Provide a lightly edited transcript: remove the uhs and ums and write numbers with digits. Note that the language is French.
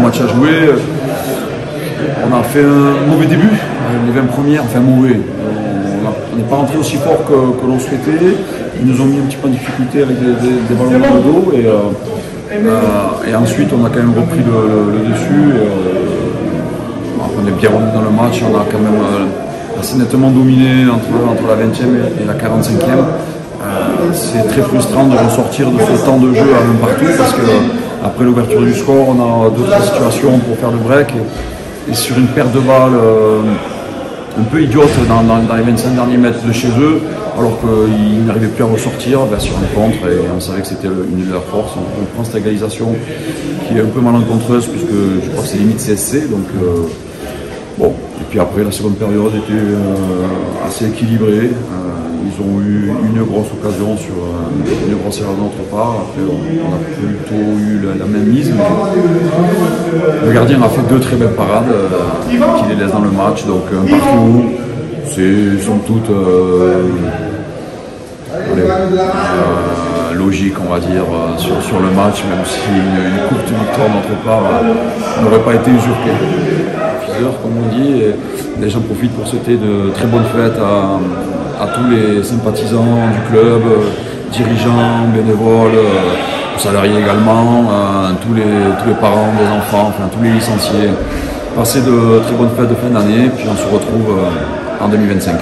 match à jouer. On a fait un mauvais début, les 20 premières, enfin mauvais. On n'est pas rentré aussi fort que l'on souhaitait. Ils nous ont mis un petit peu en difficulté avec des ballons dans le dos. Et ensuite, on a quand même repris le dessus. On est bien revenu dans le match. On a quand même assez nettement dominé entre la 20e et la 45e. C'est très frustrant de ressortir de ce temps de jeu à un partout parce qu'après l'ouverture du score, on a d'autres situations pour faire le break. Et sur une paire de balles un peu idiote dans les 25 derniers mètres de chez eux, alors qu'ils n'arrivaient plus à ressortir sur un contre, et on savait que c'était une de leurs forces. On prend cette égalisation qui est un peu malencontreuse puisque je crois que c'est limite CSC. Donc, bon. Et puis après la seconde période était assez équilibrée. Ils ont eu une grosse occasion sur une grosse erreur de notre part. Après on a plutôt eu la même mise. Le gardien a fait deux très belles parades qui les laissent dans le match. Donc un partout, c'est somme toute logique, on va dire, sur le match, même si une courte victoire de notre part n'aurait pas été usurpée. Comme on dit, et les gens profitent pour souhaiter de très bonnes fêtes à tous les sympathisants du club, dirigeants, bénévoles, salariés également, tous les parents des enfants, enfin tous les licenciés. Passez de très bonnes fêtes de fin d'année, puis on se retrouve en 2025.